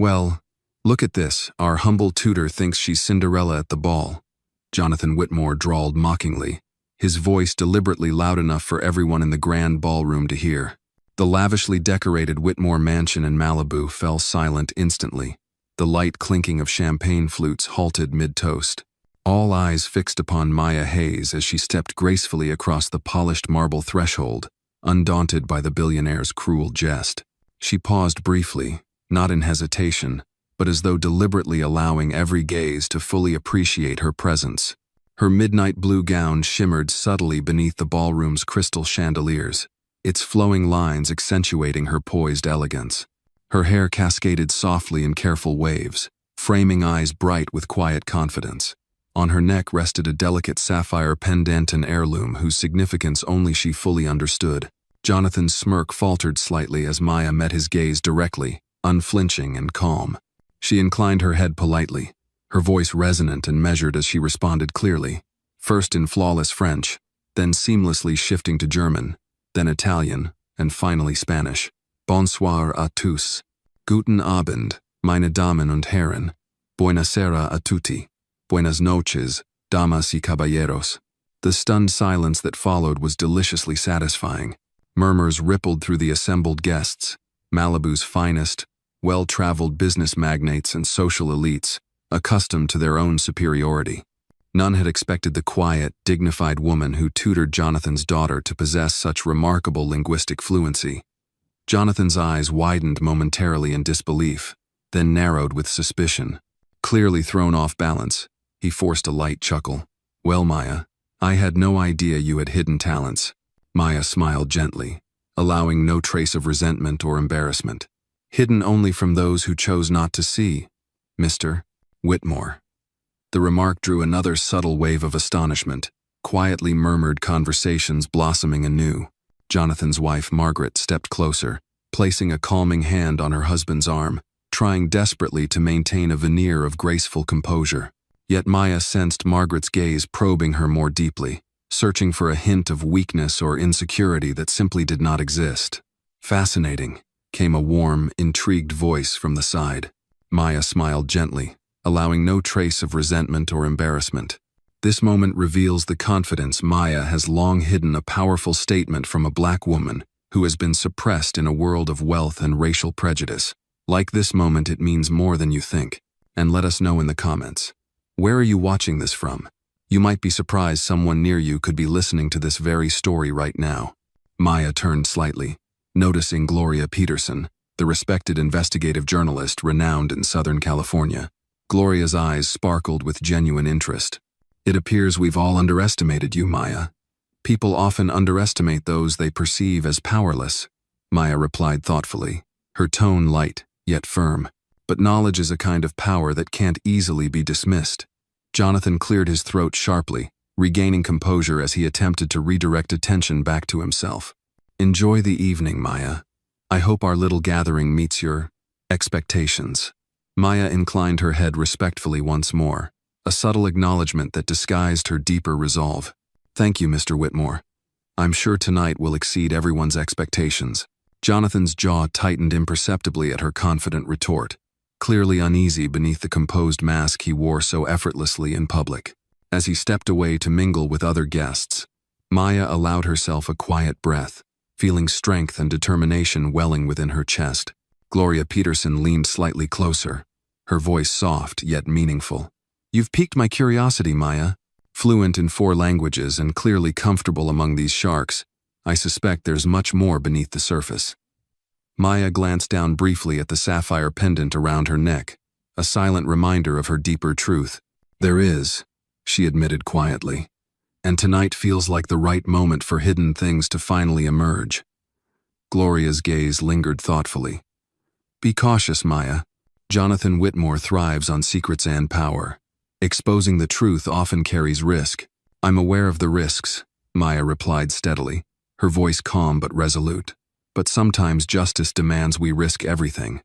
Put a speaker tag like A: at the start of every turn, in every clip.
A: Well, look at this. Our humble tutor thinks she's Cinderella at the ball. Jonathan Whitmore drawled mockingly, his voice deliberately loud enough for everyone in the grand ballroom to hear. The lavishly decorated Whitmore mansion in Malibu fell silent instantly. The light clinking of champagne flutes halted mid-toast. All eyes fixed upon Maya Hayes as she stepped gracefully across the polished marble threshold, undaunted by the billionaire's cruel jest. She paused briefly, not in hesitation, but as though deliberately allowing every gaze to fully appreciate her presence. Her midnight blue gown shimmered subtly beneath the ballroom's crystal chandeliers, its flowing lines accentuating her poised elegance. Her hair cascaded softly in careful waves, framing eyes bright with quiet confidence. On her neck rested a delicate sapphire pendant, an heirloom whose significance only she fully understood. Jonathan's smirk faltered slightly as Maya met his gaze directly, unflinching and calm. She inclined her head politely, her voice resonant and measured as she responded clearly, first in flawless French, then seamlessly shifting to German, then Italian, and finally Spanish. Bonsoir à tous. Guten Abend, meine Damen und Herren. Buonasera a tutti. Buenas noches, damas y caballeros. The stunned silence that followed was deliciously satisfying. Murmurs rippled through the assembled guests, Malibu's finest, well-traveled business magnates and social elites, accustomed to their own superiority. None had expected the quiet, dignified woman who tutored Jonathan's daughter to possess such remarkable linguistic fluency. Jonathan's eyes widened momentarily in disbelief, then narrowed with suspicion. Clearly thrown off balance, he forced a light chuckle. Well, Maya, I had no idea you had hidden talents. Maya smiled gently, allowing no trace of resentment or embarrassment. Hidden only from those who chose not to see, Mr. Whitmore. The remark drew another subtle wave of astonishment, quietly murmured conversations blossoming anew. Jonathan's wife, Margaret, stepped closer, placing a calming hand on her husband's arm, trying desperately to maintain a veneer of graceful composure. Yet Maya sensed Margaret's gaze probing her more deeply, searching for a hint of weakness or insecurity that simply did not exist. Fascinating, came a warm, intrigued voice from the side. Maya smiled gently, allowing no trace of resentment or embarrassment. This moment reveals the confidence Maya has long hidden, a powerful statement from a black woman who has been suppressed in a world of wealth and racial prejudice. Like this moment, it means more than you think. And let us know in the comments. Where are you watching this from? You might be surprised someone near you could be listening to this very story right now. Maya turned slightly, noticing Gloria Peterson, the respected investigative journalist renowned in Southern California. Gloria's eyes sparkled with genuine interest. It appears we've all underestimated you, Maya. People often underestimate those they perceive as powerless, Maya replied thoughtfully, her tone light, yet firm. But knowledge is a kind of power that can't easily be dismissed. Jonathan cleared his throat sharply, regaining composure as he attempted to redirect attention back to himself. Enjoy the evening, Maya. I hope our little gathering meets your expectations. Maya inclined her head respectfully once more, a subtle acknowledgement that disguised her deeper resolve. Thank you, Mr. Whitmore. I'm sure tonight will exceed everyone's expectations. Jonathan's jaw tightened imperceptibly at her confident retort, clearly uneasy beneath the composed mask he wore so effortlessly in public. As he stepped away to mingle with other guests, Maya allowed herself a quiet breath, feeling strength and determination welling within her chest. Gloria Peterson leaned slightly closer, her voice soft yet meaningful. You've piqued my curiosity, Maya. Fluent in 4 languages and clearly comfortable among these sharks, I suspect there's much more beneath the surface. Maya glanced down briefly at the sapphire pendant around her neck, a silent reminder of her deeper truth. There is, she admitted quietly, and tonight feels like the right moment for hidden things to finally emerge. Gloria's gaze lingered thoughtfully. Be cautious, Maya. Jonathan Whitmore thrives on secrets and power. Exposing the truth often carries risk. I'm aware of the risks, Maya replied steadily, her voice calm but resolute. But sometimes justice demands we risk everything.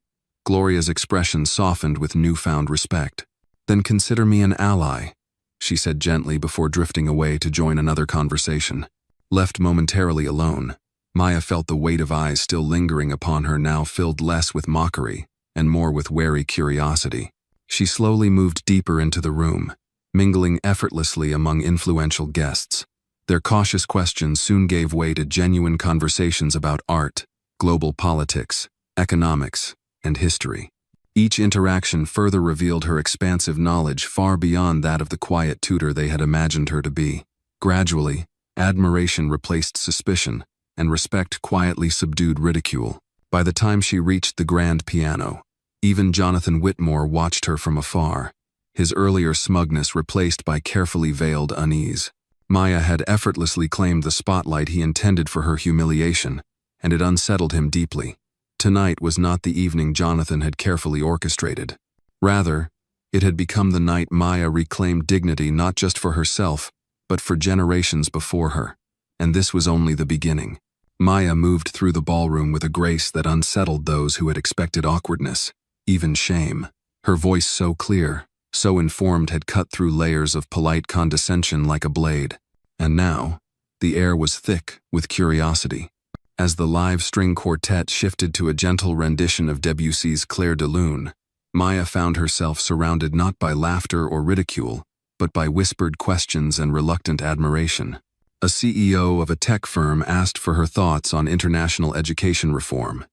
A: Gloria's expression softened with newfound respect. Then consider me an ally, she said gently before drifting away to join another conversation. Left momentarily alone, Maya felt the weight of eyes still lingering upon her, now filled less with mockery and more with wary curiosity. She slowly moved deeper into the room, mingling effortlessly among influential guests. Their cautious questions soon gave way to genuine conversations about art, global politics, economics, and history. Each interaction further revealed her expansive knowledge far beyond that of the quiet tutor they had imagined her to be. Gradually, admiration replaced suspicion, and respect quietly subdued ridicule. By the time she reached the grand piano, even Jonathan Whitmore watched her from afar, his earlier smugness replaced by carefully veiled unease. Maya had effortlessly claimed the spotlight he intended for her humiliation, and it unsettled him deeply. Tonight was not the evening Jonathan had carefully orchestrated. Rather, it had become the night Maya reclaimed dignity not just for herself, but for generations before her. And this was only the beginning. Maya moved through the ballroom with a grace that unsettled those who had expected awkwardness, even shame. Her voice so clear, so informed had cut through layers of polite condescension like a blade. And now, the air was thick with curiosity. As the live string quartet shifted to a gentle rendition of Debussy's Clair de Lune, Maya found herself surrounded not by laughter or ridicule, but by whispered questions and reluctant admiration. A CEO of a tech firm asked for her thoughts on international education reform.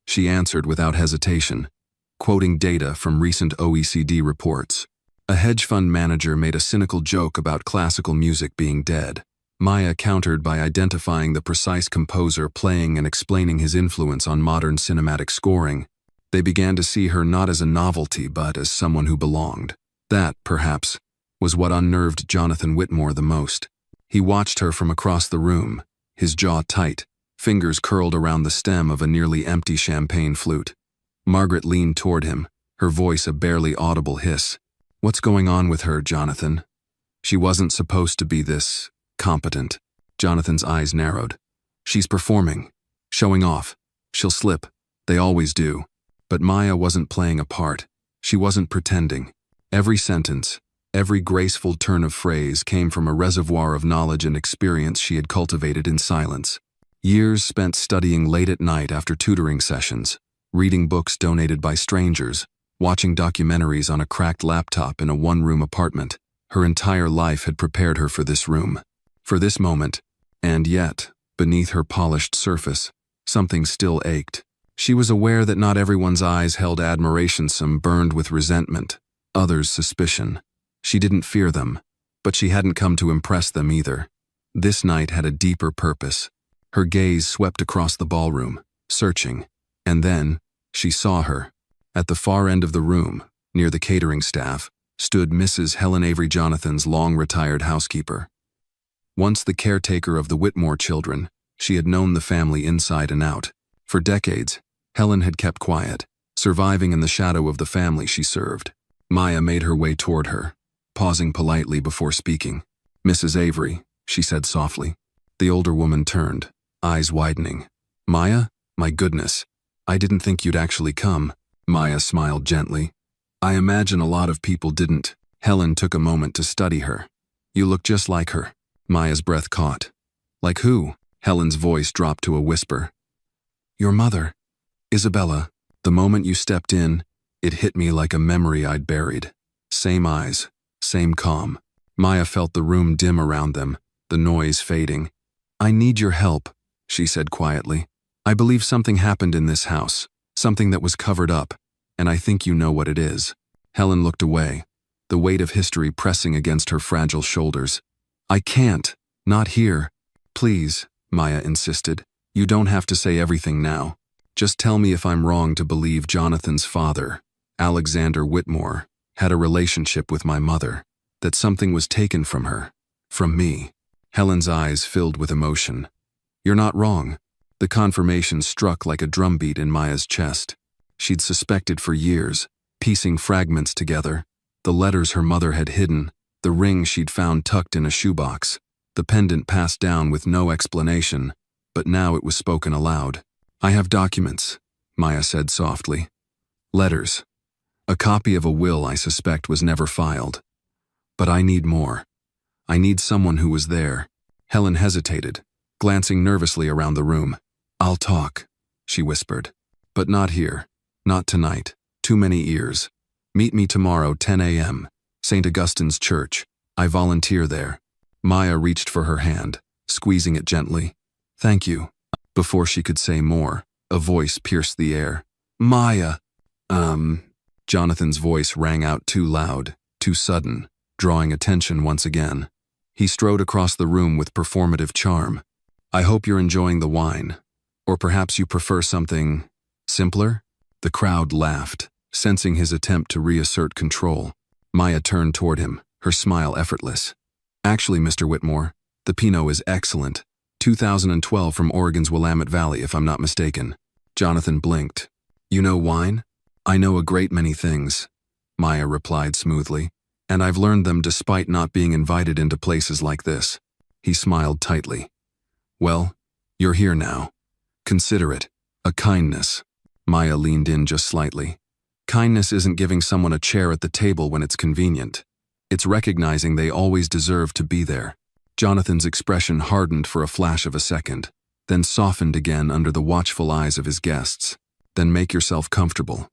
A: She answered without hesitation, quoting data from recent OECD reports. A hedge fund manager made a cynical joke about classical music being dead. Maya countered by identifying the precise composer playing and explaining his influence on modern cinematic scoring. They began to see her not as a novelty but as someone who belonged. That, perhaps, was what unnerved Jonathan Whitmore the most. He watched her from across the room, his jaw tight, fingers curled around the stem of a nearly empty champagne flute. Margaret leaned toward him, her voice a barely audible hiss. "What's going on with her, Jonathan? She wasn't supposed to be this competent." Jonathan's eyes narrowed. "She's performing, showing off. She'll slip. They always do." But Maya wasn't playing a part. She wasn't pretending. Every sentence, every graceful turn of phrase came from a reservoir of knowledge and experience she had cultivated in silence. Years spent studying late at night after tutoring sessions, reading books donated by strangers, watching documentaries on a cracked laptop in a one-room apartment. Her entire life had prepared her for this room, for this moment, and yet, beneath her polished surface, something still ached. She was aware that not everyone's eyes held admiration, some burned with resentment, others suspicion. She didn't fear them, but she hadn't come to impress them either. This night had a deeper purpose. Her gaze swept across the ballroom, searching, and then, she saw her. At the far end of the room, near the catering staff, stood Mrs. Helen Avery Jonathan's long-retired housekeeper. Once the caretaker of the Whitmore children, she had known the family inside and out. For decades, Helen had kept quiet, surviving in the shadow of the family she served. Maya made her way toward her, pausing politely before speaking. "Mrs. Avery," she said softly. The older woman turned, eyes widening. "Maya? My goodness. I didn't think you'd actually come." Maya smiled gently. "I imagine a lot of people didn't." Helen took a moment to study her. "You look just like her." Maya's breath caught. "Like who?" Helen's voice dropped to a whisper. "Your mother, Isabella. The moment you stepped in, it hit me like a memory I'd buried. Same eyes, same calm." Maya felt the room dim around them, the noise fading. "I need your help," she said quietly. "I believe something happened in this house, something that was covered up, and I think you know what it is." Helen looked away, the weight of history pressing against her fragile shoulders. "I can't. Not here." "Please," Maya insisted. "You don't have to say everything now. Just tell me if I'm wrong to believe Jonathan's father, Alexander Whitmore, had a relationship with my mother, that something was taken from her, from me." Helen's eyes filled with emotion. "You're not wrong." The confirmation struck like a drumbeat in Maya's chest. She'd suspected for years, piecing fragments together, the letters her mother had hidden, the ring she'd found tucked in a shoebox, the pendant passed down with no explanation, but now it was spoken aloud. "I have documents," Maya said softly. "Letters. A copy of a will I suspect was never filed. But I need more. I need someone who was there." Helen hesitated, glancing nervously around the room. "I'll talk," she whispered. "But not here. Not tonight. Too many ears. Meet me tomorrow, 10 a.m. St. Augustine's Church. I volunteer there. Maya reached for her hand, squeezing it gently. Thank you. Before she could say more, a voice pierced the air. Maya! Jonathan's voice rang out too loud, too sudden, drawing attention once again. He strode across the room with performative charm. I hope you're enjoying the wine. Or perhaps you prefer something simpler? The crowd laughed, sensing his attempt to reassert control. Maya turned toward him, her smile effortless. Actually, Mr. Whitmore, the Pinot is excellent. 2012 from Oregon's Willamette Valley, if I'm not mistaken. Jonathan blinked. You know wine? I know a great many things, Maya replied smoothly, and I've learned them despite not being invited into places like this. He smiled tightly. Well, you're here now. Consider it a kindness. Maya leaned in just slightly. Kindness isn't giving someone a chair at the table when it's convenient. It's recognizing they always deserve to be there. Jonathan's expression hardened for a flash of a second, then softened again under the watchful eyes of his guests. Then make yourself comfortable.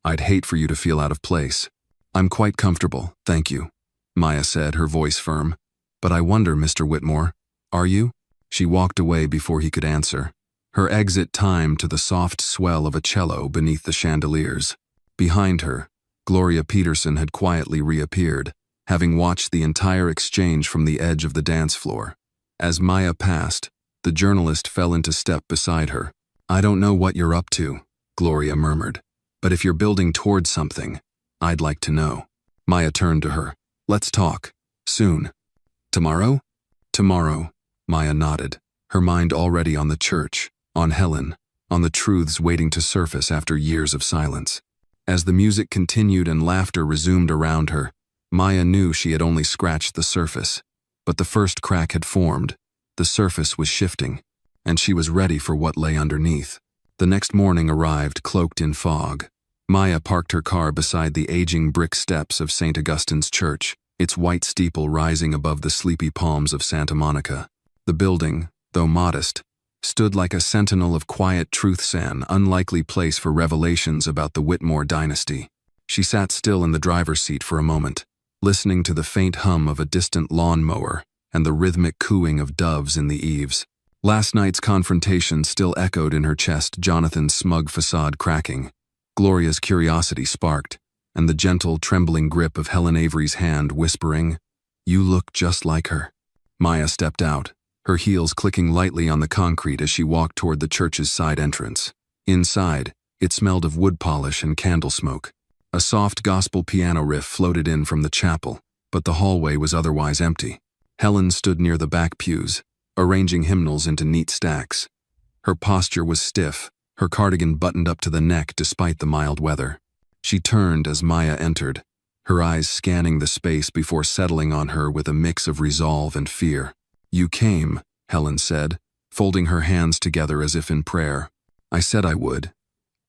A: I'd hate for you to feel out of place. I'm quite comfortable, thank you, Maya said, her voice firm. But I wonder, Mr. Whitmore, are you? She walked away before he could answer. Her exit timed to the soft swell of a cello beneath the chandeliers. Behind her, Gloria Peterson had quietly reappeared, having watched the entire exchange from the edge of the dance floor. As Maya passed, the journalist fell into step beside her. I don't know what you're up to, Gloria murmured. But if you're building towards something, I'd like to know. Maya turned to her. Let's talk. Soon. Tomorrow? Tomorrow, Maya nodded, her mind already on the church, on Helen, on the truths waiting to surface after years of silence. As the music continued and laughter resumed around her, Maya knew she had only scratched the surface. But the first crack had formed, the surface was shifting, and she was ready for what lay underneath. The next morning arrived cloaked in fog. Maya parked her car beside the aging brick steps of St. Augustine's Church, its white steeple rising above the sleepy palms of Santa Monica. The building, though modest, stood like a sentinel of quiet truths, an unlikely place for revelations about the Whitmore dynasty. She sat still in the driver's seat for a moment, listening to the faint hum of a distant lawnmower and the rhythmic cooing of doves in the eaves. Last night's confrontation still echoed in her chest, Jonathan's smug facade cracking. Gloria's curiosity sparked, and the gentle, trembling grip of Helen Avery's hand whispering, "You look just like her." Maya stepped out, her heels clicking lightly on the concrete as she walked toward the church's side entrance. Inside, it smelled of wood polish and candle smoke. A soft gospel piano riff floated in from the chapel, but the hallway was otherwise empty. Helen stood near the back pews, arranging hymnals into neat stacks. Her posture was stiff, her cardigan buttoned up to the neck despite the mild weather. She turned as Maya entered, her eyes scanning the space before settling on her with a mix of resolve and fear. You came, Helen said, folding her hands together as if in prayer. I said I would.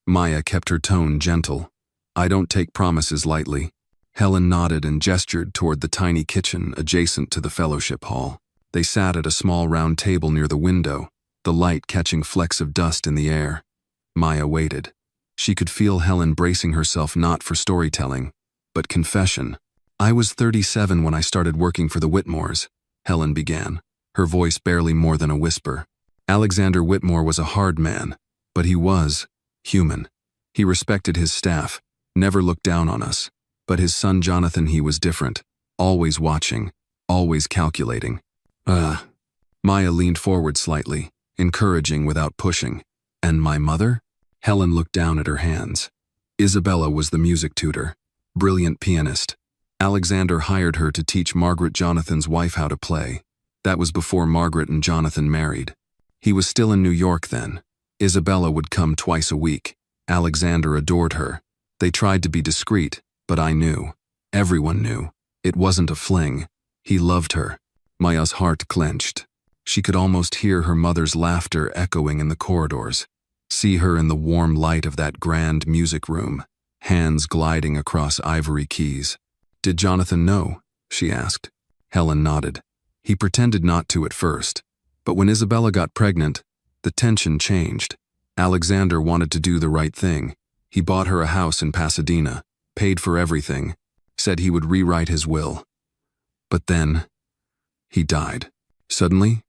A: Maya kept her tone gentle. I don't take promises lightly. Helen nodded and gestured toward the tiny kitchen adjacent to the fellowship hall. They sat at a small round table near the window, the light catching flecks of dust in the air. Maya waited. She could feel Helen bracing herself not for storytelling, but confession. I was 37 when I started working for the Whitmores, Helen began, her voice barely more than a whisper. Alexander Whitmore was a hard man, but he was human. He respected his staff, never looked down on us. But his son Jonathan, he was different, always watching, always calculating. Maya leaned forward slightly, encouraging without pushing. And my mother? Helen looked down at her hands. Isabella was the music tutor, brilliant pianist. Alexander hired her to teach Margaret, Jonathan's wife, how to play. That was before Margaret and Jonathan married. He was still in New York then. Isabella would come twice a week. Alexander adored her. They tried to be discreet, but I knew. Everyone knew. It wasn't a fling. He loved her. Maya's heart clenched. She could almost hear her mother's laughter echoing in the corridors. See her in the warm light of that grand music room, hands gliding across ivory keys. Did Jonathan know? She asked. Helen nodded. He pretended not to at first, but when Isabella got pregnant, the tension changed. Alexander wanted to do the right thing. He bought her a house in Pasadena, paid for everything, said he would rewrite his will. But then, he died. Suddenly?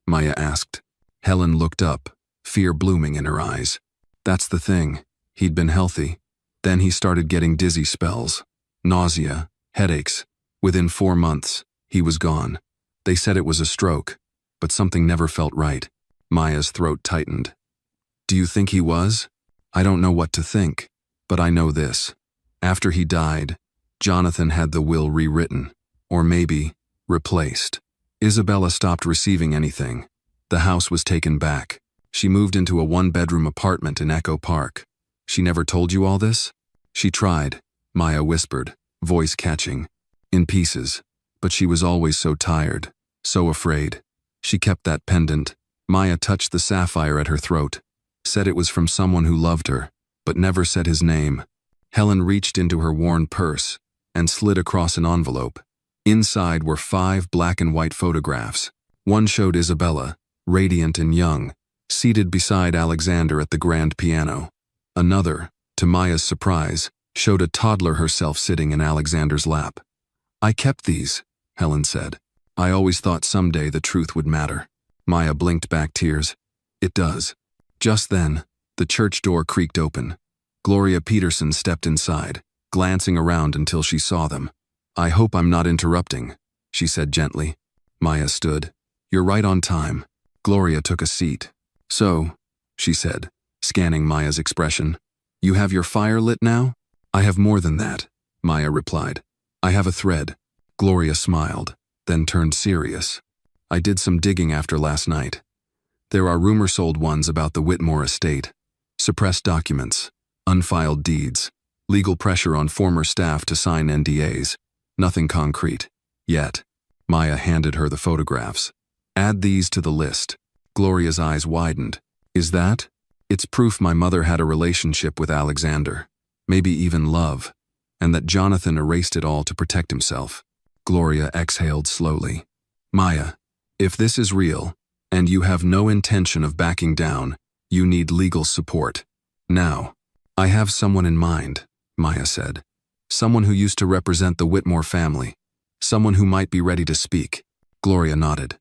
A: Maya asked. Helen looked up, fear blooming in her eyes. That's the thing. He'd been healthy. Then he started getting dizzy spells, nausea, headaches. Within 4 months, he was gone. They said it was a stroke, but something never felt right. Maya's throat tightened. Do you think he was? I don't know what to think, but I know this. After he died, Jonathan had the will rewritten, or maybe replaced. Isabella stopped receiving anything. The house was taken back. She moved into a 1-bedroom apartment in Echo Park. She never told you all this? She tried, Maya whispered, voice catching. In pieces. But she was always so tired, so afraid. She kept that pendant. Maya touched the sapphire at her throat, said it was from someone who loved her, but never said his name. Helen reached into her worn purse and slid across an envelope. Inside were 5 black and white photographs. One showed Isabella, radiant and young, seated beside Alexander at the grand piano. Another, to Maya's surprise, showed a toddler herself sitting in Alexander's lap. I kept these, Helen said. I always thought someday the truth would matter. Maya blinked back tears. It does. Just then, the church door creaked open. Gloria Peterson stepped inside, glancing around until she saw them. I hope I'm not interrupting, she said gently. Maya stood. You're right on time. Gloria took a seat. So, she said, scanning Maya's expression, you have your fire lit now? I have more than that, Maya replied. I have a thread. Gloria smiled, then turned serious. I did some digging after last night. There are rumor-sold ones about the Whitmore estate. Suppressed documents, unfiled deeds, legal pressure on former staff to sign NDAs. Nothing concrete. Yet. Maya handed her the photographs. Add these to the list. Gloria's eyes widened. Is that? It's proof my mother had a relationship with Alexander. Maybe even love. And that Jonathan erased it all to protect himself. Gloria exhaled slowly. Maya, if this is real, and you have no intention of backing down, you need legal support. Now, I have someone in mind, Maya said. Someone who used to represent the Whitmore family. Someone who might be ready to speak. Gloria nodded.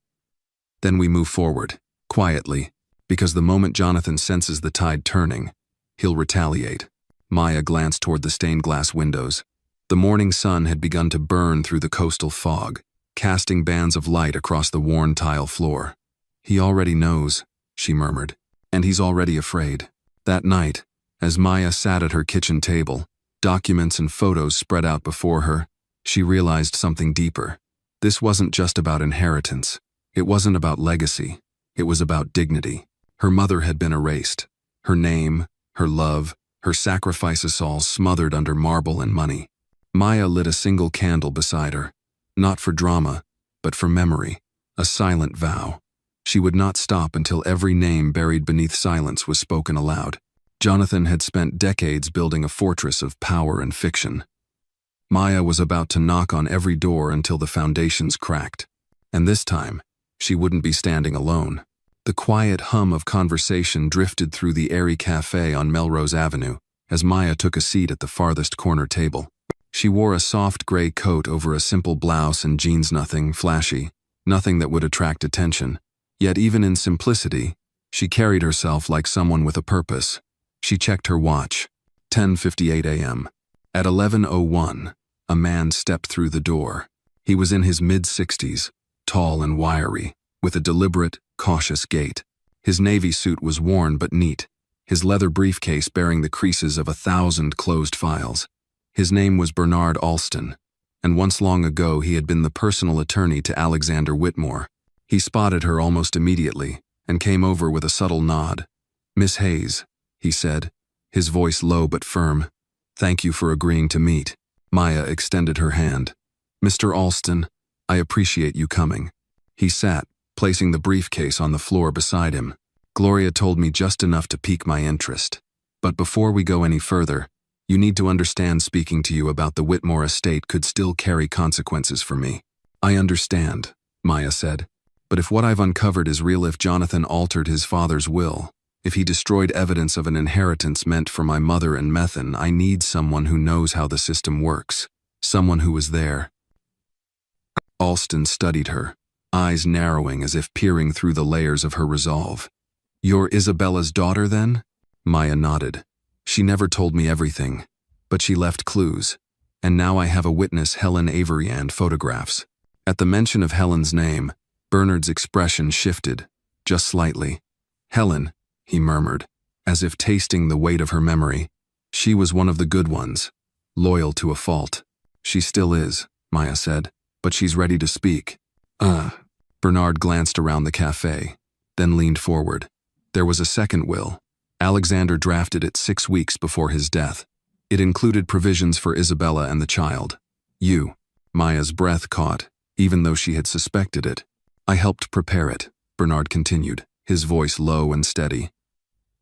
A: Then we move forward, quietly, because the moment Jonathan senses the tide turning, he'll retaliate. Maya glanced toward the stained glass windows. The morning sun had begun to burn through the coastal fog, casting bands of light across the worn tile floor. He already knows, she murmured, and he's already afraid. That night, as Maya sat at her kitchen table, documents and photos spread out before her, she realized something deeper. This wasn't just about inheritance. It wasn't about legacy. It was about dignity. Her mother had been erased. Her name, her love, her sacrifices all smothered under marble and money. Maya lit a single candle beside her, not for drama, but for memory, a silent vow. She would not stop until every name buried beneath silence was spoken aloud. Jonathan had spent decades building a fortress of power and fiction. Maya was about to knock on every door until the foundations cracked. And this time, she wouldn't be standing alone. The quiet hum of conversation drifted through the airy cafe on Melrose Avenue as Maya took a seat at the farthest corner table. She wore a soft gray coat over a simple blouse and jeans, nothing flashy, nothing that would attract attention. Yet even in simplicity, she carried herself like someone with a purpose. She checked her watch. 10:58 a.m. At 11:01, a man stepped through the door. He was in his mid-60s, tall and wiry, with a deliberate, cautious gait. His navy suit was worn but neat, his leather briefcase bearing the creases of 1,000 closed files. His name was Bernard Alston, and once long ago he had been the personal attorney to Alexander Whitmore. He spotted her almost immediately and came over with a subtle nod. "Miss Hayes," he said, his voice low but firm. "Thank you for agreeing to meet." Maya extended her hand. "Mr. Alston, I appreciate you coming." He sat, placing the briefcase on the floor beside him. "Gloria told me just enough to pique my interest. But before we go any further, you need to understand speaking to you about the Whitmore estate could still carry consequences for me." "I understand," Maya said. "But if what I've uncovered is real, if Jonathan altered his father's will, If he destroyed evidence of an inheritance meant for my mother and Methan, I need someone who knows how the system works. Someone who was there. Alston studied her, eyes narrowing as if peering through the layers of her resolve. "You're Isabella's daughter, then?" Maya nodded. "She never told me everything, but she left clues. And now I have a witness, Helen Avery, and photographs." At the mention of Helen's name, Bernard's expression shifted, just slightly. "Helen," he murmured, as if tasting the weight of her memory. "She was one of the good ones, loyal to a fault." "She still is," Maya said, "but she's ready to speak." Bernard glanced around the cafe, then leaned forward. There was a second will. Alexander drafted it 6 weeks before his death. It included provisions for Isabella and the child. "You." Maya's breath caught, even though she had suspected it. "I helped prepare it," Bernard continued, his voice low and steady.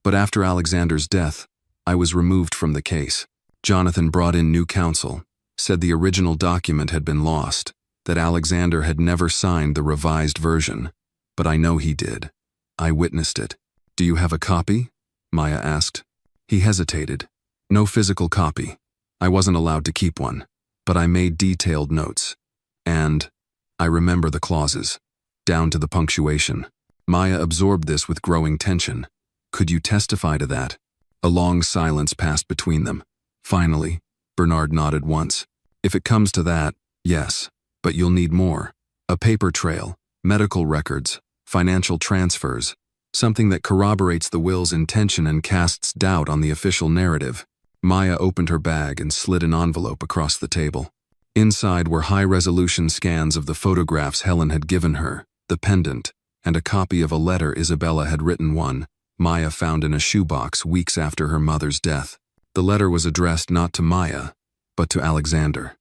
A: "But after Alexander's death, I was removed from the case. Jonathan brought in new counsel, said the original document had been lost, that Alexander had never signed the revised version. But I know he did. I witnessed it." "Do you have a copy?" Maya asked. He hesitated. "No physical copy. I wasn't allowed to keep one, but I made detailed notes. And I remember the clauses, down to the punctuation." Maya absorbed this with growing tension. "Could you testify to that?" A long silence passed between them. Finally, Bernard nodded once. "If it comes to that, yes, but you'll need more. A paper trail, medical records, financial transfers, something that corroborates the will's intention and casts doubt on the official narrative." Maya opened her bag and slid an envelope across the table. Inside were high-resolution scans of the photographs Helen had given her, the pendant, and a copy of a letter Isabella had written Maya found in a shoebox weeks after her mother's death. The letter was addressed not to Maya, but to Alexander.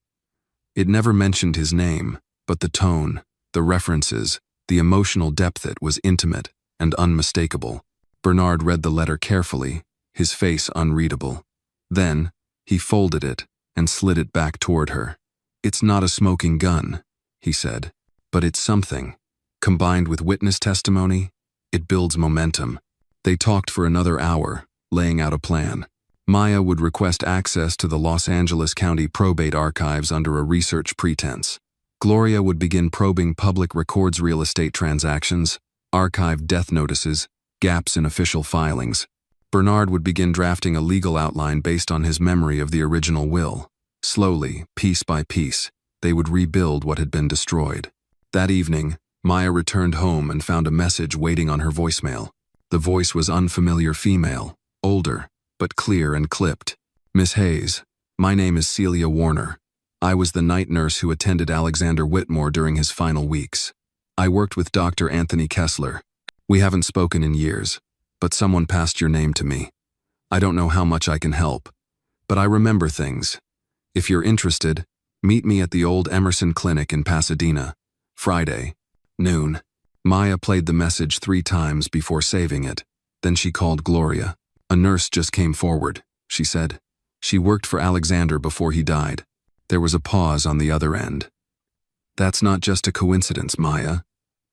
A: It never mentioned his name, but the tone, the references, the emotional depth it was intimate and unmistakable. Bernard read the letter carefully, his face unreadable. Then, he folded it and slid it back toward her. "It's not a smoking gun," he said, "but it's something. Combined with witness testimony, it builds momentum." They talked for another hour, laying out a plan. Maya would request access to the Los Angeles County probate archives under a research pretense. Gloria would begin probing public records, real estate transactions, archived death notices, gaps in official filings. Bernard would begin drafting a legal outline based on his memory of the original will. Slowly, piece by piece, they would rebuild what had been destroyed. That evening, Maya returned home and found a message waiting on her voicemail. The voice was unfamiliar, female, older, but clear and clipped. "Miss Hayes, my name is Celia Warner. I was the night nurse who attended Alexander Whitmore during his final weeks. I worked with Dr. Anthony Kessler. We haven't spoken in years, but someone passed your name to me. I don't know how much I can help, but I remember things. If you're interested, meet me at the old Emerson Clinic in Pasadena, Friday, noon." Maya played the message 3 times before saving it. Then she called Gloria. "A nurse just came forward," she said. "She worked for Alexander before he died." There was a pause on the other end. "That's not just a coincidence, Maya.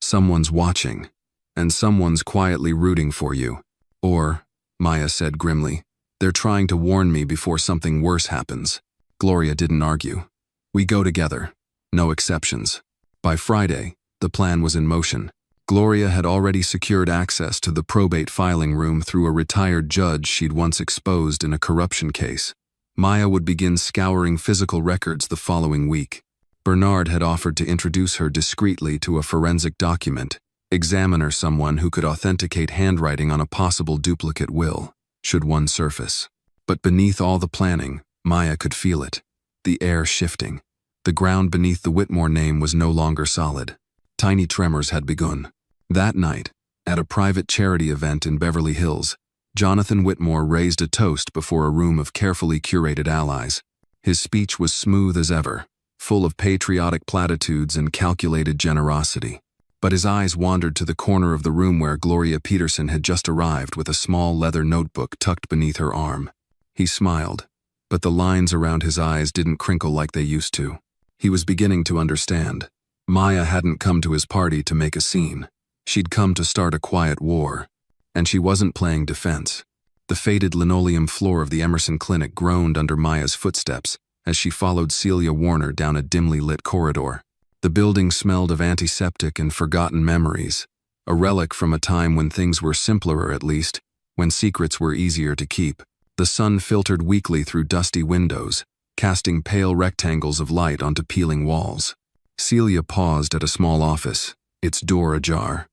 A: Someone's watching, and someone's quietly rooting for you. Or," Maya said grimly, "they're trying to warn me before something worse happens." Gloria didn't argue. "We go together. No exceptions." By Friday, the plan was in motion. Gloria had already secured access to the probate filing room through a retired judge she'd once exposed in a corruption case. Maya would begin scouring physical records the following week. Bernard had offered to introduce her discreetly to a forensic document examiner, someone who could authenticate handwriting on a possible duplicate will, should one surface. But beneath all the planning, Maya could feel it, the air shifting. The ground beneath the Whitmore name was no longer solid. Tiny tremors had begun. That night, at a private charity event in Beverly Hills, Jonathan Whitmore raised a toast before a room of carefully curated allies. His speech was smooth as ever, full of patriotic platitudes and calculated generosity. But his eyes wandered to the corner of the room where Gloria Peterson had just arrived with a small leather notebook tucked beneath her arm. He smiled, but the lines around his eyes didn't crinkle like they used to. He was beginning to understand. Maya hadn't come to his party to make a scene. She'd come to start a quiet war. And she wasn't playing defense. The faded linoleum floor of the Emerson Clinic groaned under Maya's footsteps as she followed Celia Warner down a dimly lit corridor. The building smelled of antiseptic and forgotten memories, a relic from a time when things were simpler at least, when secrets were easier to keep. The sun filtered weakly through dusty windows, casting pale rectangles of light onto peeling walls. Celia paused at a small office, its door ajar.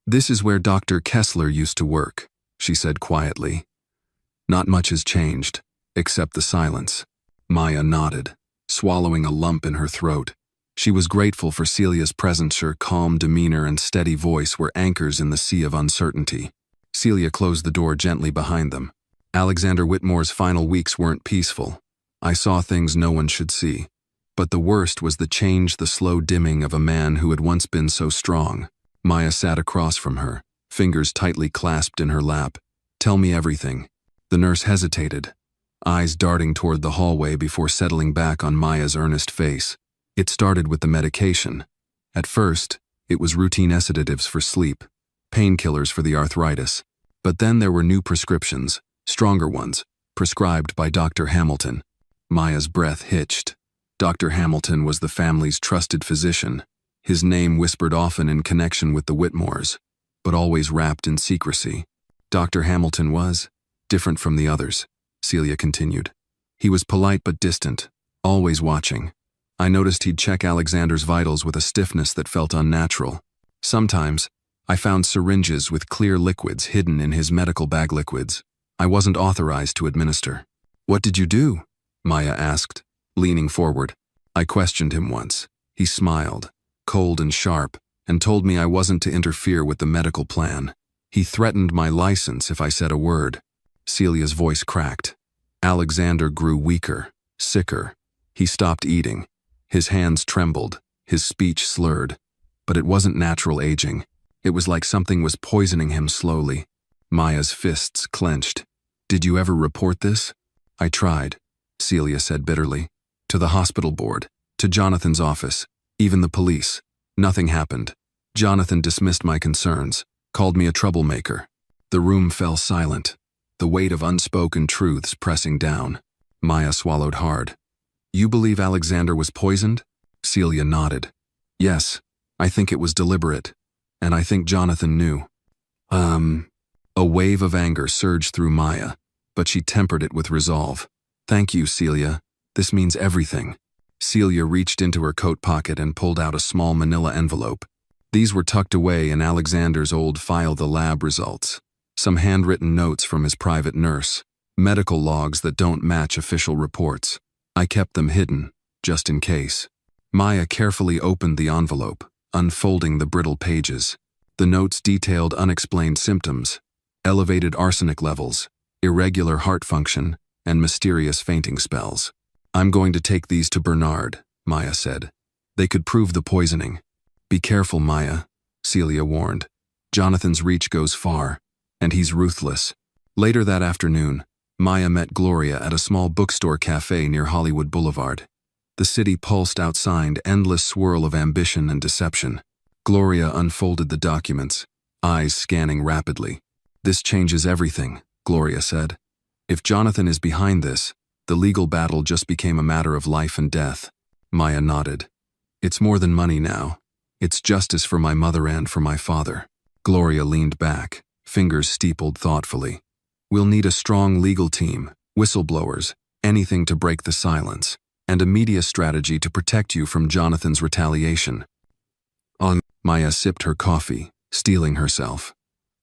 A: "This is where Dr. Kessler used to work," she said quietly. "Not much has changed, except the silence." Maya nodded, swallowing a lump in her throat. She was grateful for Celia's presence. Her calm demeanor and steady voice were anchors in the sea of uncertainty. Celia closed the door gently behind them. Alexander Whitmore's final weeks weren't peaceful. I saw things no one should see. But the worst was the change, the slow dimming of a man who had once been so strong. Maya sat across from her, fingers tightly clasped in her lap. "Tell me everything." The nurse hesitated, eyes darting toward the hallway before settling back on Maya's earnest face. It started with the medication. At first, it was routine sedatives for sleep, painkillers for the arthritis. But then there were new prescriptions, stronger ones, prescribed by Dr. Hamilton. Maya's breath hitched. Dr. Hamilton was the family's trusted physician, his name whispered often in connection with the Whitmores, but always wrapped in secrecy. Dr. Hamilton was different from the others, Celia continued. He was polite but distant, always watching. I noticed he'd check Alexander's vitals with a stiffness that felt unnatural. Sometimes, I found syringes with clear liquids hidden in his medical bag, liquids I wasn't authorized to administer. "What did you do?" Maya asked, leaning forward. I questioned him once. He smiled, cold and sharp, and told me I wasn't to interfere with the medical plan. He threatened my license if I said a word. Celia's voice cracked. Alexander grew weaker, sicker. He stopped eating. His hands trembled, his speech slurred. But it wasn't natural aging. It was like something was poisoning him slowly. Maya's fists clenched. "Did you ever report this?" "I tried," Celia said bitterly. "To the hospital board, to Jonathan's office, even the police. Nothing happened. Jonathan dismissed my concerns, called me a troublemaker." The room fell silent, the weight of unspoken truths pressing down. Maya swallowed hard. "You believe Alexander was poisoned?" Celia nodded. "Yes, I think it was deliberate. And I think Jonathan knew." A wave of anger surged through Maya, but she tempered it with resolve. "Thank you, Celia. This means everything." Celia reached into her coat pocket and pulled out a small manila envelope. These were tucked away in Alexander's old file, the lab results. Some handwritten notes from his private nurse, medical logs that don't match official reports. I kept them hidden, just in case. Maya carefully opened the envelope, unfolding the brittle pages. The notes detailed unexplained symptoms, elevated arsenic levels, irregular heart function, and mysterious fainting spells. "I'm going to take these to Bernard," Maya said. "They could prove the poisoning." "Be careful, Maya," Celia warned. "Jonathan's reach goes far, and he's ruthless." Later that afternoon, Maya met Gloria at a small bookstore cafe near Hollywood Boulevard. The city pulsed outside, endless swirl of ambition and deception. Gloria unfolded the documents, eyes scanning rapidly. "This changes everything," Gloria said. "If Jonathan is behind this, the legal battle just became a matter of life and death." Maya nodded. "It's more than money now. It's justice for my mother and for my father." Gloria leaned back, fingers steepled thoughtfully. "We'll need a strong legal team, whistleblowers, anything to break the silence, and a media strategy to protect you from Jonathan's retaliation." Maya sipped her coffee, steeling herself.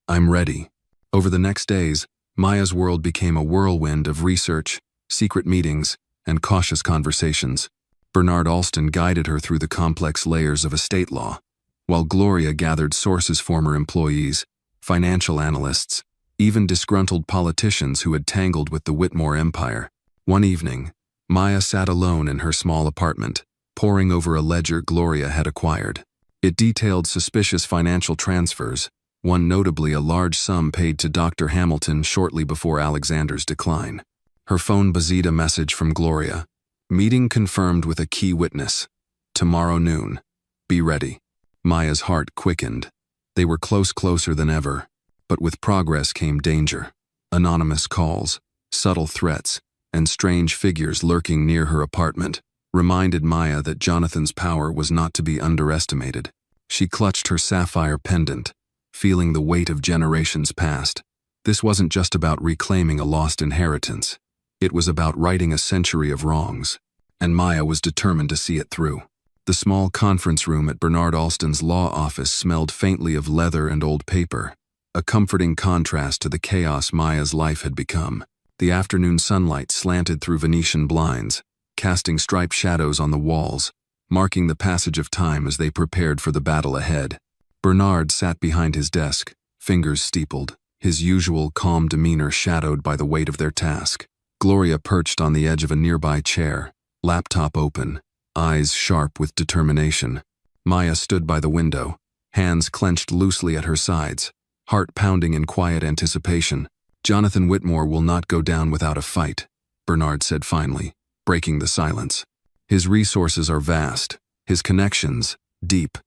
A: "I'm ready." Over the next days, Maya's world became a whirlwind of research, secret meetings, and cautious conversations. Bernard Alston guided her through the complex layers of estate law, while Gloria gathered sources, former employees, financial analysts, even disgruntled politicians who had tangled with the Whitmore empire. One evening, Maya sat alone in her small apartment, poring over a ledger Gloria had acquired. It detailed suspicious financial transfers, one notably a large sum paid to Dr. Hamilton shortly before Alexander's decline. Her phone buzzed a message from Gloria. "Meeting confirmed with a key witness. Tomorrow noon. Be ready." Maya's heart quickened. They were closer than ever. But with progress came danger. Anonymous calls, subtle threats, and strange figures lurking near her apartment reminded Maya that Jonathan's power was not to be underestimated. She clutched her sapphire pendant, feeling the weight of generations past. This wasn't just about reclaiming a lost inheritance. It was about righting a century of wrongs, and Maya was determined to see it through. The small conference room at Bernard Alston's law office smelled faintly of leather and old paper, a comforting contrast to the chaos Maya's life had become. The afternoon sunlight slanted through Venetian blinds, casting striped shadows on the walls, marking the passage of time as they prepared for the battle ahead. Bernard sat behind his desk, fingers steepled, his usual calm demeanor shadowed by the weight of their task. Gloria perched on the edge of a nearby chair, laptop open, eyes sharp with determination. Maya stood by the window, hands clenched loosely at her sides, heart pounding in quiet anticipation. "Jonathan Whitmore will not go down without a fight," Bernard said finally, breaking the silence. "His resources are vast, his connections deep.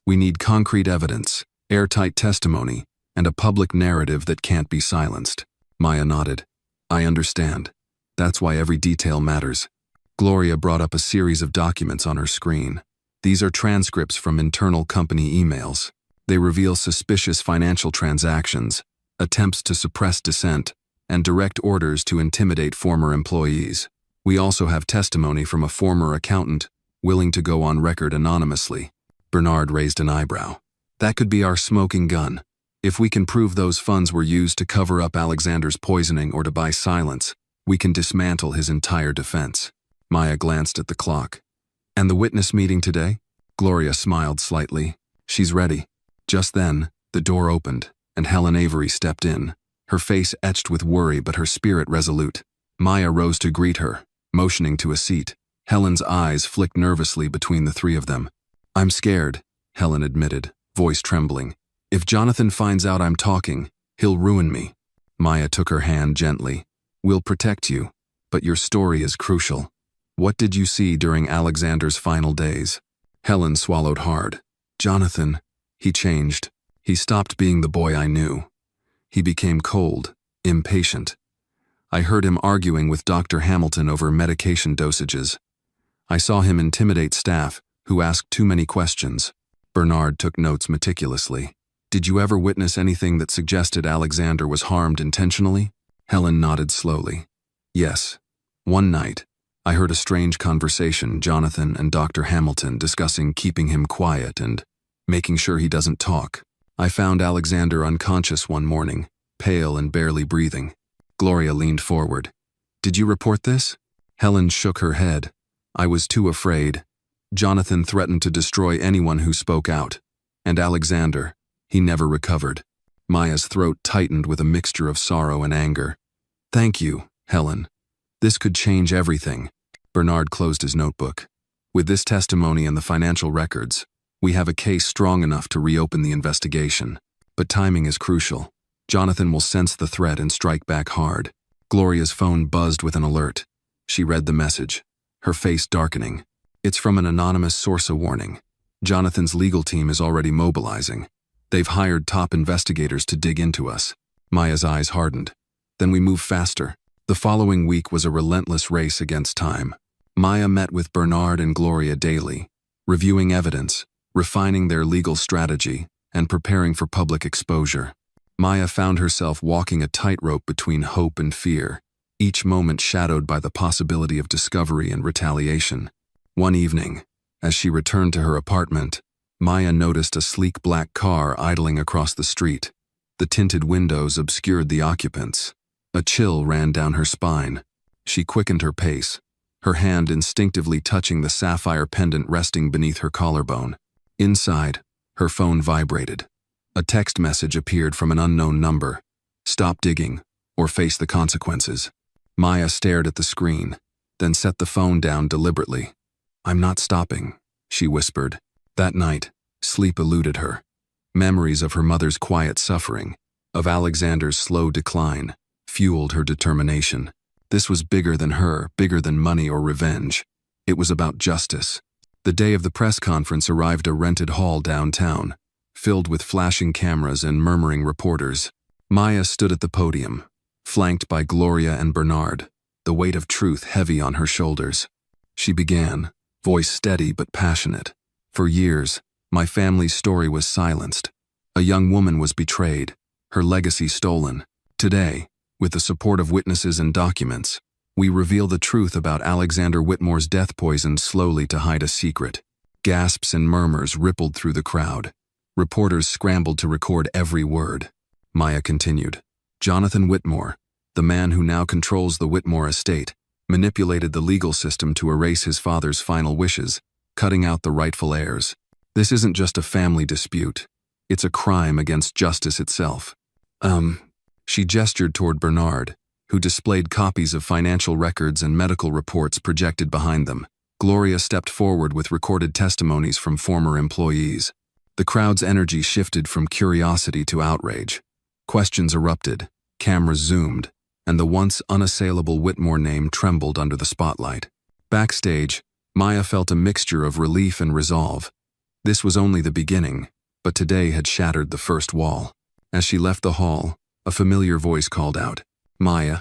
A: We need concrete evidence, airtight testimony, and a public narrative that can't be silenced." Maya nodded. "I understand. That's why every detail matters." Gloria brought up a series of documents on her screen. These are transcripts from internal company emails. They reveal suspicious financial transactions, attempts to suppress dissent, and direct orders to intimidate former employees. We also have testimony from a former accountant willing to go on record anonymously. Bernard raised an eyebrow. "That could be our smoking gun. If we can prove those funds were used to cover up Alexander's poisoning or to buy silence, we can dismantle his entire defense." Maya glanced at the clock. "And the witness meeting today?" Gloria smiled slightly. "She's ready." Just then, the door opened, and Helen Avery stepped in, her face etched with worry but her spirit resolute. Maya rose to greet her, motioning to a seat. Helen's eyes flicked nervously between the three of them. "I'm scared," Helen admitted, voice trembling. "If Jonathan finds out I'm talking, he'll ruin me." Maya took her hand gently. "We'll protect you, but your story is crucial. What did you see during Alexander's final days?" Helen swallowed hard. "Jonathan, he changed. He stopped being the boy I knew. He became cold, impatient. I heard him arguing with Dr. Hamilton over medication dosages. I saw him intimidate staff who asked too many questions." Bernard took notes meticulously. "Did you ever witness anything that suggested Alexander was harmed intentionally?" Helen nodded slowly. "Yes. One night, I heard a strange conversation, Jonathan and Dr. Hamilton discussing keeping him quiet and making sure he doesn't talk. I found Alexander unconscious one morning, pale and barely breathing." Gloria leaned forward. "Did you report this?" Helen shook her head. "I was too afraid. Jonathan threatened to destroy anyone who spoke out. And Alexander, he never recovered." Maya's throat tightened with a mixture of sorrow and anger. "Thank you, Helen. This could change everything." Bernard closed his notebook. "With this testimony and the financial records, we have a case strong enough to reopen the investigation. But timing is crucial. Jonathan will sense the threat and strike back hard." Gloria's phone buzzed with an alert. She read the message, her face darkening. "It's from an anonymous source, a warning. Jonathan's legal team is already mobilizing. They've hired top investigators to dig into us." Maya's eyes hardened. "Then we move faster." The following week was a relentless race against time. Maya met with Bernard and Gloria daily, reviewing evidence, refining their legal strategy, and preparing for public exposure. Maya found herself walking a tightrope between hope and fear, each moment shadowed by the possibility of discovery and retaliation. One evening, as she returned to her apartment, Maya noticed a sleek black car idling across the street. The tinted windows obscured the occupants. A chill ran down her spine. She quickened her pace, her hand instinctively touching the sapphire pendant resting beneath her collarbone. Inside, her phone vibrated. A text message appeared from an unknown number. "Stop digging, or face the consequences." Maya stared at the screen, then set the phone down deliberately. "I'm not stopping," she whispered. That night, sleep eluded her. Memories of her mother's quiet suffering, of Alexander's slow decline, fueled her determination. This was bigger than her, bigger than money or revenge. It was about justice. The day of the press conference arrived a rented hall downtown, filled with flashing cameras and murmuring reporters. Maya stood at the podium, flanked by Gloria and Bernard, the weight of truth heavy on her shoulders. She began, voice steady but passionate. For years, my family's story was silenced. A young woman was betrayed, her legacy stolen. Today, with the support of witnesses and documents, we reveal the truth about Alexander Whitmore's death poisoned slowly to hide a secret. Gasps and murmurs rippled through the crowd. Reporters scrambled to record every word. Maya continued. Jonathan Whitmore, the man who now controls the Whitmore estate, manipulated the legal system to erase his father's final wishes, cutting out the rightful heirs. This isn't just a family dispute. It's a crime against justice itself. She gestured toward Bernard, who displayed copies of financial records and medical reports projected behind them. Gloria stepped forward with recorded testimonies from former employees. The crowd's energy shifted from curiosity to outrage. Questions erupted, cameras zoomed, and the once unassailable Whitmore name trembled under the spotlight. Backstage, Maya felt a mixture of relief and resolve. This was only the beginning, but today had shattered the first wall. As she left the hall, a familiar voice called out, "Maya."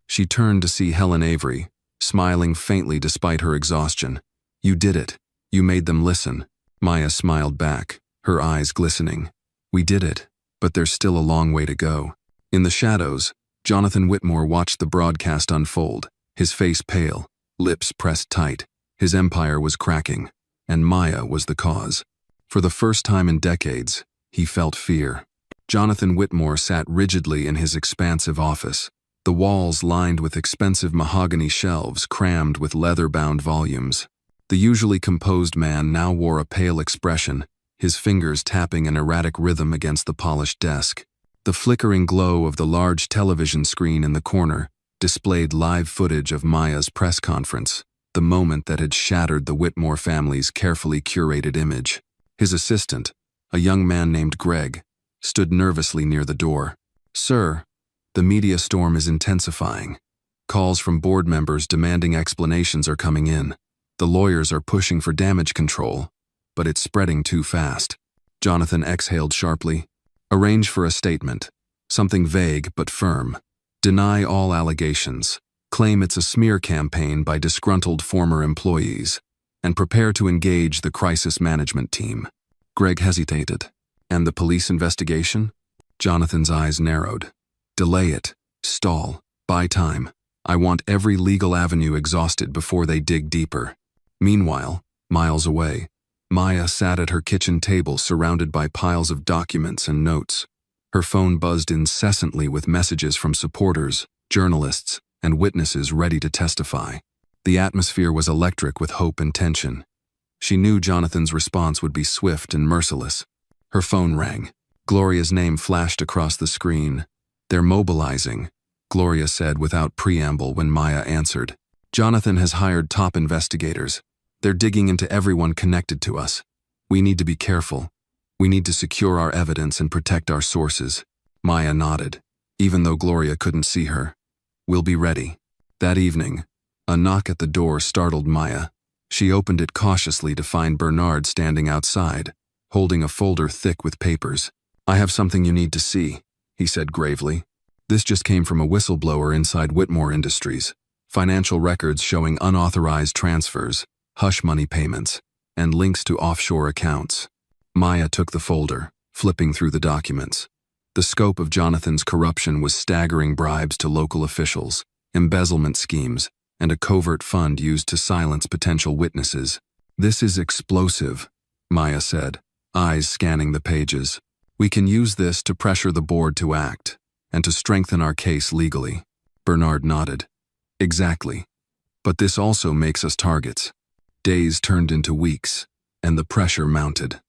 A: She turned to see Helen Avery, smiling faintly despite her exhaustion. "You did it. You made them listen." Maya smiled back, her eyes glistening. "We did it, but there's still a long way to go." In the shadows, Jonathan Whitmore watched the broadcast unfold, his face pale, lips pressed tight. His empire was cracking, and Maya was the cause. For the first time in decades, he felt fear. Jonathan Whitmore sat rigidly in his expansive office, the walls lined with expensive mahogany shelves crammed with leather-bound volumes. The usually composed man now wore a pale expression, his fingers tapping an erratic rhythm against the polished desk. The flickering glow of the large television screen in the corner displayed live footage of Maya's press conference, the moment that had shattered the Whitmore family's carefully curated image. His assistant, a young man named Greg, stood nervously near the door. "Sir, the media storm is intensifying. Calls from board members demanding explanations are coming in. The lawyers are pushing for damage control, but it's spreading too fast." Jonathan exhaled sharply. "Arrange for a statement. Something vague but firm. Deny all allegations. Claim it's a smear campaign by disgruntled former employees. And prepare to engage the crisis management team." Greg hesitated. "And the police investigation?" Jonathan's eyes narrowed. "Delay it. Stall. Buy time. I want every legal avenue exhausted before they dig deeper." Meanwhile, miles away, Maya sat at her kitchen table surrounded by piles of documents and notes. Her phone buzzed incessantly with messages from supporters, journalists, and witnesses ready to testify. The atmosphere was electric with hope and tension. She knew Jonathan's response would be swift and merciless. Her phone rang. Gloria's name flashed across the screen. "They're mobilizing," Gloria said without preamble when Maya answered. "Jonathan has hired top investigators. They're digging into everyone connected to us. We need to be careful. We need to secure our evidence and protect our sources." Maya nodded, even though Gloria couldn't see her. "We'll be ready." That evening, a knock at the door startled Maya. She opened it cautiously to find Bernard standing outside, holding a folder thick with papers. "I have something you need to see," he said gravely. "This just came from a whistleblower inside Whitmore Industries. Financial records showing unauthorized transfers, hush money payments, and links to offshore accounts." Maya took the folder, flipping through the documents. The scope of Jonathan's corruption was staggering bribes to local officials, embezzlement schemes, and a covert fund used to silence potential witnesses. "This is explosive," Maya said, eyes scanning the pages. "We can use this to pressure the board to act, and to strengthen our case legally." Bernard nodded. "Exactly. But this also makes us targets." Days turned into weeks, and the pressure mounted.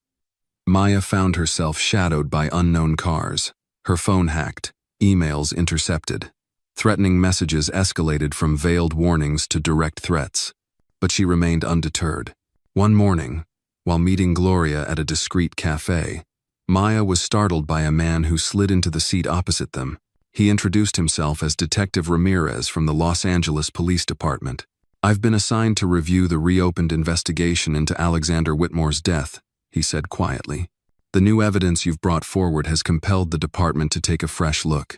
A: Maya found herself shadowed by unknown cars, her phone hacked, emails intercepted. Threatening messages escalated from veiled warnings to direct threats. But she remained undeterred. One morning, while meeting Gloria at a discreet cafe, Maya was startled by a man who slid into the seat opposite them. He introduced himself as Detective Ramirez from the Los Angeles Police Department. "I've been assigned to review the reopened investigation into Alexander Whitmore's death," he said quietly. The new evidence you've brought forward has compelled the department to take a fresh look.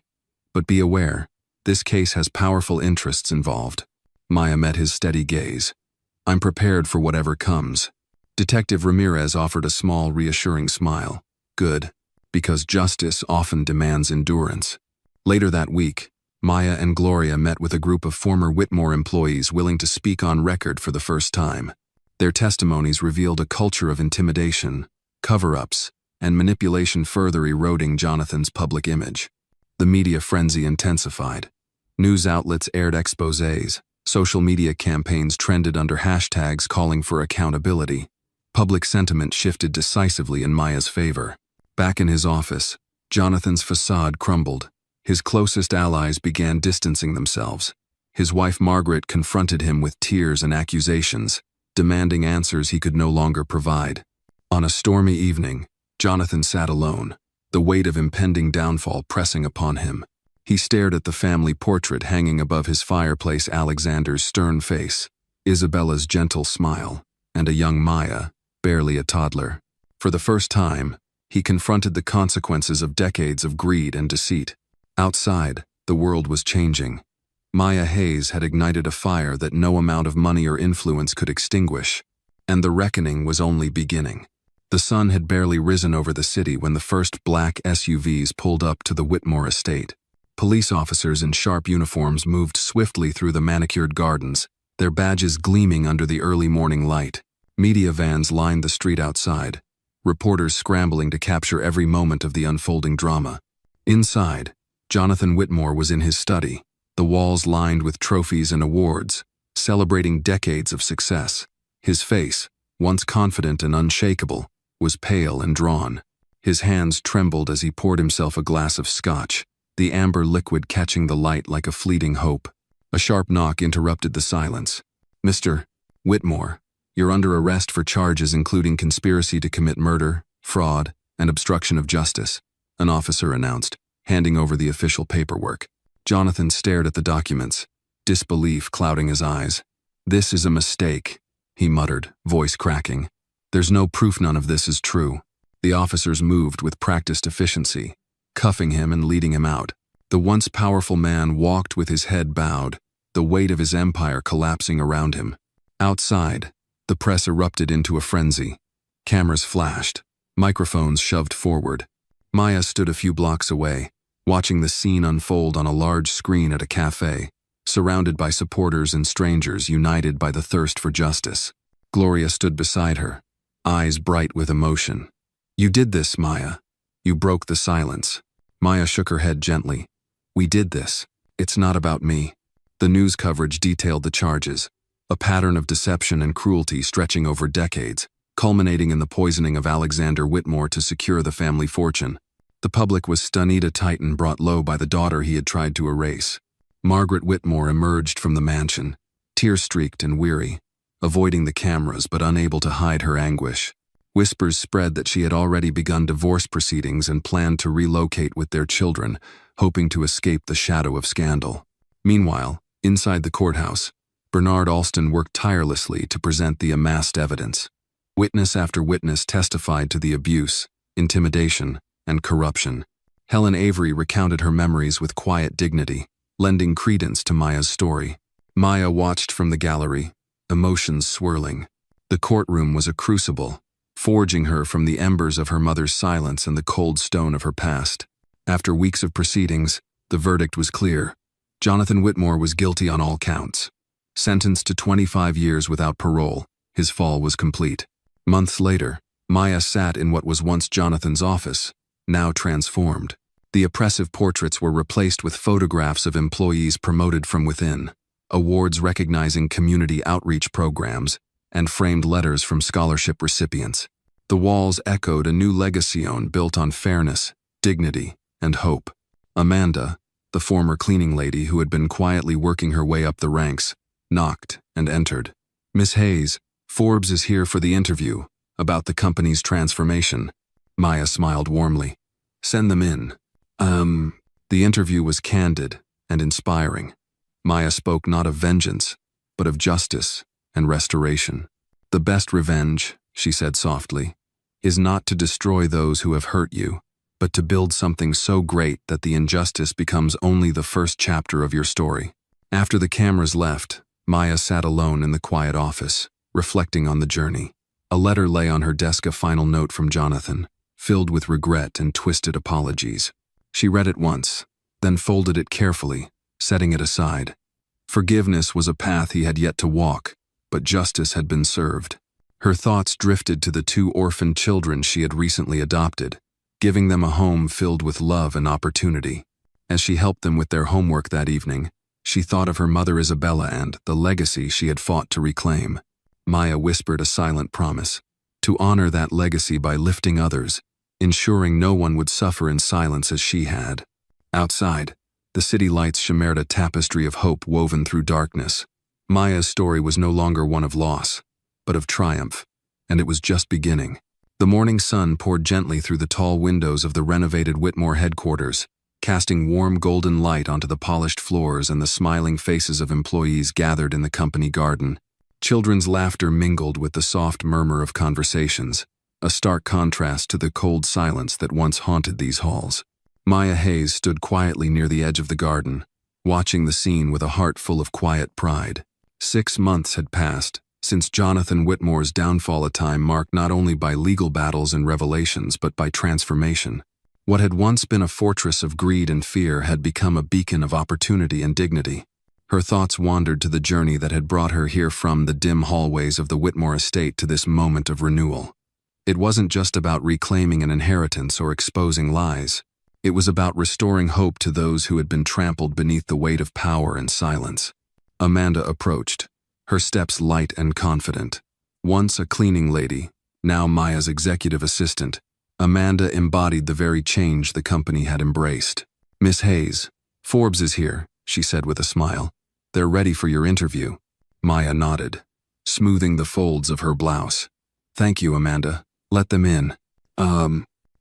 A: But be aware, this case has powerful interests involved. Maya met his steady gaze. I'm prepared for whatever comes. Detective Ramirez offered a small, reassuring smile. Good, because justice often demands endurance. Later that week, Maya and Gloria met with a group of former Whitmore employees willing to speak on record for the first time. Their testimonies revealed a culture of intimidation, cover-ups, and manipulation further eroding Jonathan's public image. The media frenzy intensified. News outlets aired exposés. Social media campaigns trended under hashtags calling for accountability. Public sentiment shifted decisively in Maya's favor. Back in his office, Jonathan's facade crumbled. His closest allies began distancing themselves. His wife Margaret confronted him with tears and accusations, demanding answers he could no longer provide. On a stormy evening, Jonathan sat alone, the weight of impending downfall pressing upon him. He stared at the family portrait hanging above his fireplace, Alexander's stern face, Isabella's gentle smile, and a young Maya, barely a toddler. For the first time, he confronted the consequences of decades of greed and deceit. Outside, the world was changing. Maya Hayes had ignited a fire that no amount of money or influence could extinguish, and the reckoning was only beginning. The sun had barely risen over the city when the first black SUVs pulled up to the Whitmore estate. Police officers in sharp uniforms moved swiftly through the manicured gardens, their badges gleaming under the early morning light. Media vans lined the street outside, reporters scrambling to capture every moment of the unfolding drama. Inside, Jonathan Whitmore was in his study, the walls lined with trophies and awards, celebrating decades of success. His face, once confident and unshakable, was pale and drawn. His hands trembled as he poured himself a glass of scotch, the amber liquid catching the light like a fleeting hope. A sharp knock interrupted the silence. "Mr. Whitmore, you're under arrest for charges including conspiracy to commit murder, fraud, and obstruction of justice," an officer announced, handing over the official paperwork. Jonathan stared at the documents, disbelief clouding his eyes. "This is a mistake," he muttered, voice cracking. "There's no proof none of this is true." The officers moved with practiced efficiency, cuffing him and leading him out. The once powerful man walked with his head bowed, the weight of his empire collapsing around him. Outside, the press erupted into a frenzy. Cameras flashed, microphones shoved forward. Maya stood a few blocks away, watching the scene unfold on a large screen at a cafe, surrounded by supporters and strangers united by the thirst for justice. Gloria stood beside her, eyes bright with emotion. "You did this, Maya. You broke the silence." Maya shook her head gently. "We did this. It's not about me." The news coverage detailed the charges, a pattern of deception and cruelty stretching over decades, culminating in the poisoning of Alexander Whitmore to secure the family fortune. The public was stunned, a titan brought low by the daughter he had tried to erase. Margaret Whitmore emerged from the mansion, tear-streaked and weary, avoiding the cameras but unable to hide her anguish. Whispers spread that she had already begun divorce proceedings and planned to relocate with their children, hoping to escape the shadow of scandal. Meanwhile, inside the courthouse, Bernard Alston worked tirelessly to present the amassed evidence. Witness after witness testified to the abuse, intimidation, and corruption. Helen Avery recounted her memories with quiet dignity, lending credence to Maya's story. Maya watched from the gallery, emotions swirling. The courtroom was a crucible, forging her from the embers of her mother's silence and the cold stone of her past. After weeks of proceedings, the verdict was clear. Jonathan Whitmore was guilty on all counts. Sentenced to 25 years without parole, his fall was complete. Months later, Maya sat in what was once Jonathan's office, now transformed. The oppressive portraits were replaced with photographs of employees promoted from within, awards recognizing community outreach programs, and framed letters from scholarship recipients. The walls echoed a new legacion built on fairness, dignity, and hope. Amanda, the former cleaning lady who had been quietly working her way up the ranks, knocked and entered. "Miss Hayes, Forbes is here for the interview about the company's transformation." Maya smiled warmly. "Send them in." The interview was candid and inspiring. Maya spoke not of vengeance, but of justice and restoration. "The best revenge," she said softly, is not to destroy those who have hurt you, but to build something so great that the injustice becomes only the first chapter of your story. After the cameras left, Maya sat alone in the quiet office, reflecting on the journey. A letter lay on her desk, a final note from Jonathan, filled with regret and twisted apologies. She read it once, then folded it carefully, setting it aside. Forgiveness was a path he had yet to walk, but justice had been served. Her thoughts drifted to the 2 orphaned children she had recently adopted, giving them a home filled with love and opportunity. As she helped them with their homework that evening, she thought of her mother Isabella and the legacy she had fought to reclaim. Maya whispered a silent promise, to honor that legacy by lifting others, ensuring no one would suffer in silence as she had. Outside, the city lights shimmered a tapestry of hope woven through darkness. Maya's story was no longer one of loss, but of triumph, and it was just beginning. The morning sun poured gently through the tall windows of the renovated Whitmore headquarters, casting warm golden light onto the polished floors and the smiling faces of employees gathered in the company garden. Children's laughter mingled with the soft murmur of conversations, a stark contrast to the cold silence that once haunted these halls. Maya Hayes stood quietly near the edge of the garden, watching the scene with a heart full of quiet pride. 6 months had passed since Jonathan Whitmore's downfall, a time marked not only by legal battles and revelations but by transformation. What had once been a fortress of greed and fear had become a beacon of opportunity and dignity. Her thoughts wandered to the journey that had brought her here, from the dim hallways of the Whitmore estate to this moment of renewal. It wasn't just about reclaiming an inheritance or exposing lies. It was about restoring hope to those who had been trampled beneath the weight of power and silence. Amanda approached, her steps light and confident. Once a cleaning lady, now Maya's executive assistant, Amanda embodied the very change the company had embraced. "Miss Hayes, Forbes is here," she said with a smile. "They're ready for your interview." Maya nodded, smoothing the folds of her blouse. "Thank you, Amanda. Let them in."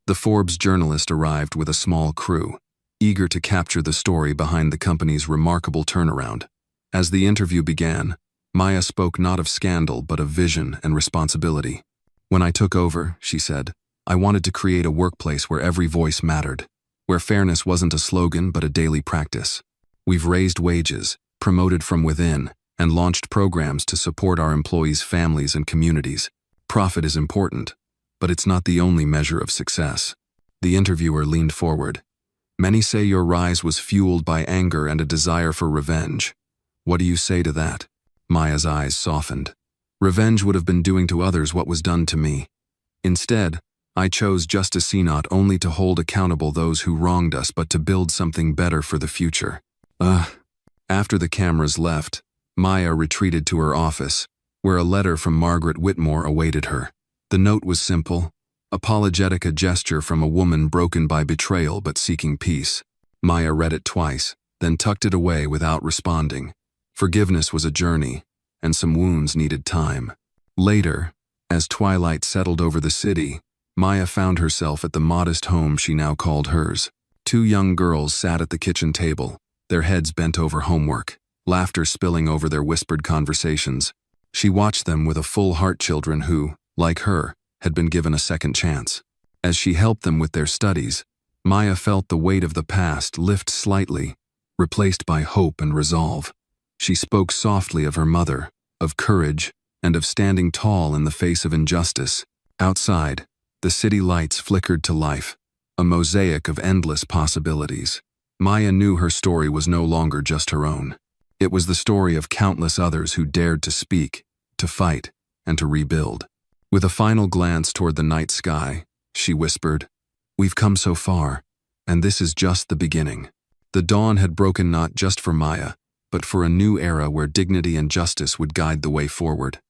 A: The Forbes journalist arrived with a small crew, eager to capture the story behind the company's remarkable turnaround. As the interview began, Maya spoke not of scandal but of vision and responsibility. "When I took over," she said, "I wanted to create a workplace where every voice mattered, where fairness wasn't a slogan but a daily practice. We've raised wages, promoted from within, and launched programs to support our employees' families and communities. Profit is important, but it's not the only measure of success." The interviewer leaned forward. "Many say your rise was fueled by anger and a desire for revenge. What do you say to that?" Maya's eyes softened. "Revenge would have been doing to others what was done to me. Instead, I chose justice, not only to hold accountable those who wronged us but to build something better for the future." After the cameras left, Maya retreated to her office, where a letter from Margaret Whitmore awaited her. The note was simple, apologetic, a gesture from a woman broken by betrayal but seeking peace. Maya read it twice, then tucked it away without responding. Forgiveness was a journey, and some wounds needed time. Later, as twilight settled over the city, Maya found herself at the modest home she now called hers. 2 young girls sat at the kitchen table, their heads bent over homework, laughter spilling over their whispered conversations. She watched them with a full heart, children who, like her, had been given a second chance. As she helped them with their studies, Maya felt the weight of the past lift slightly, replaced by hope and resolve. She spoke softly of her mother, of courage, and of standing tall in the face of injustice. Outside, the city lights flickered to life, a mosaic of endless possibilities. Maya knew her story was no longer just her own. It was the story of countless others who dared to speak, to fight, and to rebuild. With a final glance toward the night sky, she whispered, "We've come so far, and this is just the beginning." The dawn had broken, not just for Maya, but for a new era where dignity and justice would guide the way forward.